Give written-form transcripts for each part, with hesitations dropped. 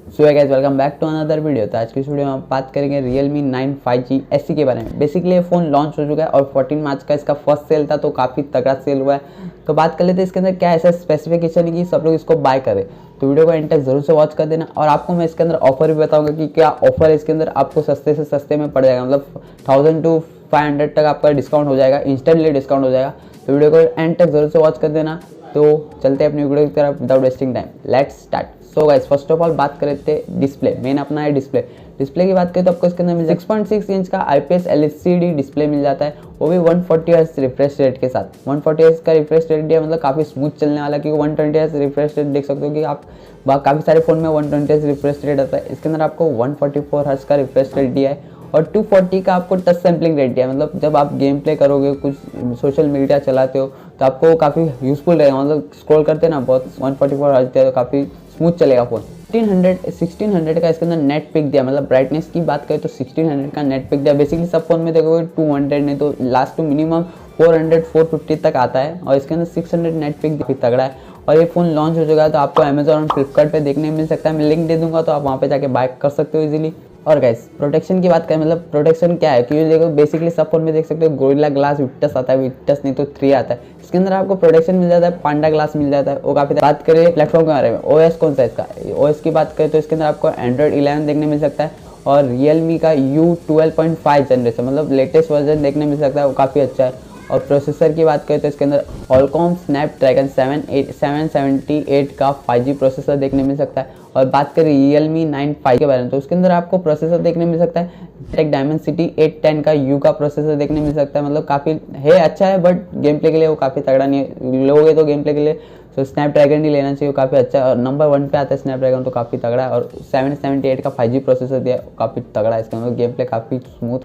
So guys welcome back to another video. तो आज की वीडियो में हम बात करेंगे Realme 9 5G SE के बारे में। बेसिकली ये फ़ोन लॉन्च हो चुका है और 14 मार्च का इसका फर्स्ट सेल था, तो काफ़ी तगड़ा सेल हुआ है। तो बात कर लेते हैं इसके अंदर क्या ऐसा स्पेसिफिकेशन है कि सब लोग इसको बाय करें। तो वीडियो को एंड तक जरूर से वॉच कर देना। और आपको मैं इसके अंदर ऑफर भी बताऊँगा कि क्या ऑफर है इसके अंदर, आपको सस्ते से सस्ते में पड़ जाएगा, मतलब 1000 to 500 तक आपका डिस्काउंट हो जाएगा, इंस्टेंटली डिस्काउंट हो जाएगा। तो वीडियो को एंड तक जरूर से वॉच कर देना। तो चलते हैं अपनी वीडियो की तरफ without wasting time, let's start. So guys first of all बात कर लेते हैं डिस्प्ले। मेन अपना है डिस्प्ले की बात करें तो आपको इसके अंदर 6.6 इंच का IPS LCD डिस्प्ले मिल जाता है, वो भी 140 हर्ट्ज रिफ्रेश रेट के साथ। 140 हर्ट्ज का रिफ्रेश रेट दिया, मतलब काफ़ी स्मूथ चलने वाला, क्योंकि 120 हर्ट्ज रिफ्रेश रेट देख सकते हो कि आप काफ़ी सारे फ़ोन में 120 हर्ट्ज रिफ्रेश रेट आता है। इसके अंदर आपको 144 हर्ट्ज का रिफ्रेश रेट दिया है और 240 का आपको टच सैम्पलिंग रेट दिया है। मतलब जब आप गेम प्ले करोगे, कुछ सोशल मीडिया चलाते हो, तो आपको काफ़ी यूजफुल रहेगा। मतलब स्क्रॉल करते हैं ना बहुत, 144 हर्ट्ज दिया तो काफ़ी स्मूथ चलेगा फ़ोन। 1600 का इसके अंदर नेट पिक दिया, मतलब ब्राइटनेस की बात करें तो 1600 का नेट पिक दिया। बेसिकली सब फोन में देखोगे 200 नहीं तो लास्ट टू मिनिमम 400-450 तक आता है, और इसके अंदर 600 नेट पिक भी तगड़ा है। और ये फ़ोन लॉन्च हो चुका है, तो आपको अमेजॉन और फ्लिपकार्ट पे देखने मिल सकता है। मैं लिंक दे दूंगा, तो आप वहाँ पे जाके बाय कर सकते हो इजीली। और गाइस प्रोटेक्शन की बात करें, मतलब प्रोटेक्शन क्या है, क्योंकि देखो बेसिकली सब फोन में देख सकते हो गोरिल्ला ग्लास विक्टस आता है, विक्टस नहीं तो 3 आता है। इसके अंदर आपको प्रोटेक्शन मिल जाता है, पांडा ग्लास मिल जाता है। वो काफ़ी बात करें प्लेटफॉर्म के बारे में, OS कौन सा है इसका, OS की बात करें तो इसके अंदर आपको Android 11 देखने मिल सकता है और Realme का U12.5 जनरेशन, मतलब लेटेस्ट वर्जन देखने मिल सकता है, वो काफ़ी अच्छा है। और प्रोसेसर की बात करें तो इसके अंदर Qualcomm Snapdragon 778 का 5G प्रोसेसर देखने मिल सकता है। और बात करें Realme 9 5 के बारे में, तो उसके अंदर आपको प्रोसेसर देखने मिल सकता है टेक Dimensity 810 का U का प्रोसेसर देखने मिल सकता है। मतलब काफ़ी है, अच्छा है, बट गेम प्ले के लिए वो काफ़ी तगड़ा नहीं है। लोगे तो गेम प्ले के लिए तो स्नैपड्रैगन ही लेना चाहिए, वो काफ़ी अच्छा है। और नंबर 1 पे आता है स्नैपड्रैगन, तो काफ़ी तगड़ा है। और 778 का 5G प्रोसेसर दिया, काफ़ी तगड़ा है। इसके अंदर गेम प्ले काफ़ी स्मूथ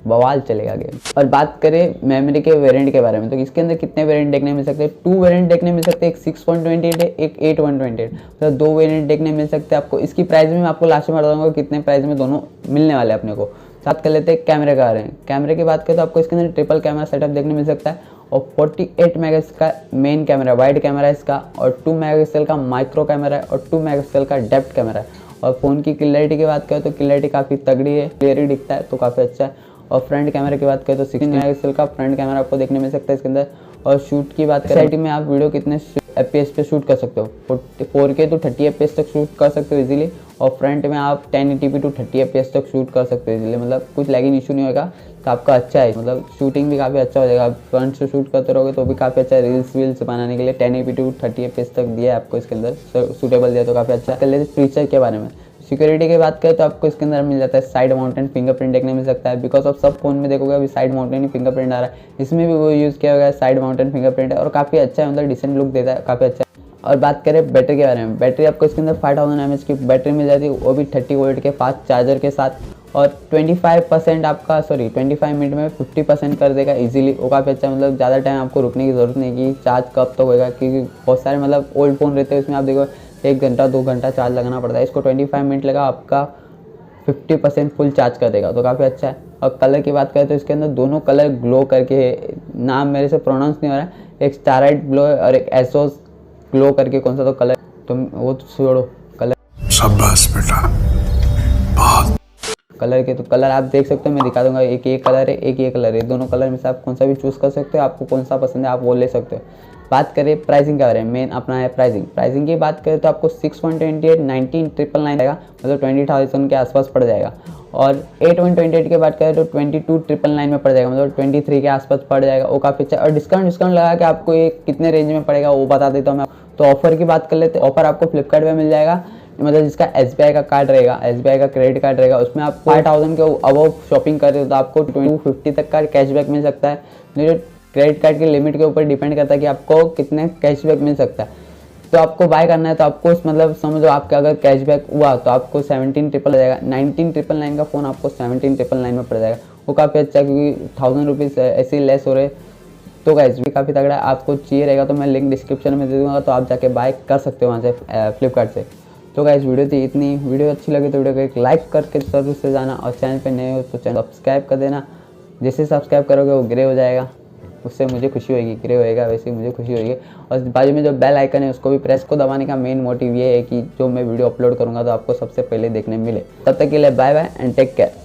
बवाल चलेगा गेम। और बात करें मेमोरी के वेरिएंट के बारे में, तो इसके अंदर कितने वेरिएंट देखने मिल सकते हैं, 2 वेरिएंट देखने मिल सकते हैं, एक 6.28 है, एक 8.128, मतलब 2 वेरिएंट देखने मिल सकते हैं आपको। इसकी प्राइस में मैं आपको लास्ट में बताऊंगा कितने प्राइस में दोनों मिलने वाले अपने को। साथ कर लेते हैं कैमरे के बारे में। कैमरे की बात करें तो आपको इसके अंदर ट्रिपल कैमरा सेटअप देखने मिल सकता है और 48 मेगापिक्सल का मेन कैमरा वाइड कैमरा है इसका, और 2 मेगापिक्सल का माइक्रो कैमरा है और 2 मेगापिक्सल का डेप्थ कैमरा है। और फ़ोन की क्लियरिटी की बात करें तो क्लियरिटी काफ़ी तगड़ी है, क्लियर ही दिखता है, तो काफ़ी अच्छा है। और फ्रंट कैमरा की बात करें तो 16 मेगापिक्सल का फ्रंट कैमरा आपको देखने मिल सकता है इसके अंदर। और शूट की बात करें, SIT में आप वीडियो कितने FPS पे शूट कर सकते हो, 4K to 30 FPS तक शूट कर सकते हो इजीली। और फ्रंट में आप 1080p to 30 FPS तक शूट कर सकते हो इजीली, मतलब कुछ लैगिंग इशू नहीं होगा, तो आपका अच्छा है। मतलब शूटिंग भी काफ़ी अच्छा हो जाएगा, आप फ्रंट से शूट करते रहोगे तो भी काफ़ी अच्छा है। रील्स वील्स बनाने के लिए 1080p to 30 FPS तक दिया है आपको इसके अंदर, सूटेबल दिया, तो काफ़ी अच्छा। कर लेते फीचर के बारे में। सिक्योरिटी की बात करें तो आपको इसके अंदर मिल जाता है साइड माउंटेन फिंगरप्रिंट देखने मिल सकता है। बिकॉज ऑफ सब फोन में देखोगे अभी साइड माउंटेन ही फिंगरप्रिंट आ रहा है, इसमें भी वो यूज़ किया गया है, साइड माउंटेन फिंगरप्रिंट है और काफ़ी अच्छा है, मतलब डिसेंट लुक देता है, काफ़ी अच्छा है। और बात करें बैटरी के बारे में, बैटरी आपको इसके अंदर 5000 mAh की बैटरी मिल जाती है, वो भी 30 वोल्ट के फास्ट चार्जर के साथ। और 25 मिनट में 50% कर देगा इजीली, वो काफ़ी अच्छा। मतलब ज़्यादा टाइम आपको रुकने की ज़रूरत नहीं कि चार्ज कब तक होएगा, क्योंकि बहुत सारे मतलब ओल्ड फ़ोन रहते हैं उसमें आप देखो 1 घंटा 2 घंटा चार्ज लगाना पड़ता है। इसको 25 मिनट लगा, आपका 50% फुल चार्ज कर देगा, तो काफ़ी अच्छा है। और कलर की बात करें तो इसके अंदर दोनों कलर ग्लो करके है, नाम मेरे से प्रोनाउंस नहीं हो रहा है, एक स्टारलाइट ग्लो है और एक एसोस ग्लो करके कौन सा तो कलर, तो वो तो छोड़ो कलर। शाबाश बेटा, बहुत कलर के तो कलर आप देख सकते हो, मैं दिखा दूंगा। एक ये कलर है, एक ये कलर है, दोनों कलर में से आप कौन सा भी चूज़ कर सकते हो, आपको कौन सा पसंद है आप वो ले सकते हो। बात करें प्राइसिंग के बारे में, मेन अपना है प्राइसिंग की बात करें तो आपको 6.28 19,999 आएगा, मतलब 20,000 के आसपास पड़ जाएगा। और 8.128 की बात करें तो 22,999 में पड़ जाएगा, मतलब 23 के आसपास पड़ जाएगा, वो काफ़ी अच्छा। और डिस्काउंट लगा के आपको ये कितने रेंज में पड़ेगा वो बता देता हूँ मैं। तो ऑफर की बात कर लेते हैं। ऑफर आपको फ्लिपकार्ट पे मिल जाएगा, मतलब जिसका SBI का कार्ड रहेगा, SBI का क्रेडिट कार्ड रहेगा, उसमें आप 5000 के अबव शॉपिंग कर रहे हो तो आपको 250 तक का कैशबैक मिल सकता है। मेरे क्रेडिट कार्ड की लिमिट के ऊपर डिपेंड करता है कि आपको कितने कैशबैक मिल सकता है। तो आपको बाय करना है तो आपको मतलब समझो आपका अगर कैशबैक हुआ तो आपको 17,999 जाएगा, 19,999 का फ़ोन आपको 17,999 में पड़ जाएगा, वो काफ़ी अच्छा है, क्योंकि 1000 रुपीज़ ऐसे ही लेस हो रहे। तो गाइस भी काफ़ी तगड़ा है, आपको चाहिए रहेगा तो मैं लिंक डिस्क्रिप्शन में दे दूँगा, तो आप जाके बाय कर सकते हो वहाँ से फ्लिपकार्ट से। तो गाइस वीडियो थी इतनी, वीडियो अच्छी लगी तो वीडियो को एक लाइक करके जरूर से जाना, और चैनल पे नए हो तो चैनल सब्सक्राइब कर देना, जैसे सब्सक्राइब करोगे वो ग्रे हो जाएगा। उससे मुझे खुशी होगी, ग्रे होएगा वैसे ही मुझे खुशी होगी। और बाजू में जो बेल आइकन है उसको भी प्रेस को दबाने का मेन मोटिव ये है कि जो मैं वीडियो अपलोड करूँगा तो आपको सबसे पहले देखने मिले। तब तक के लिए bye bye and take care.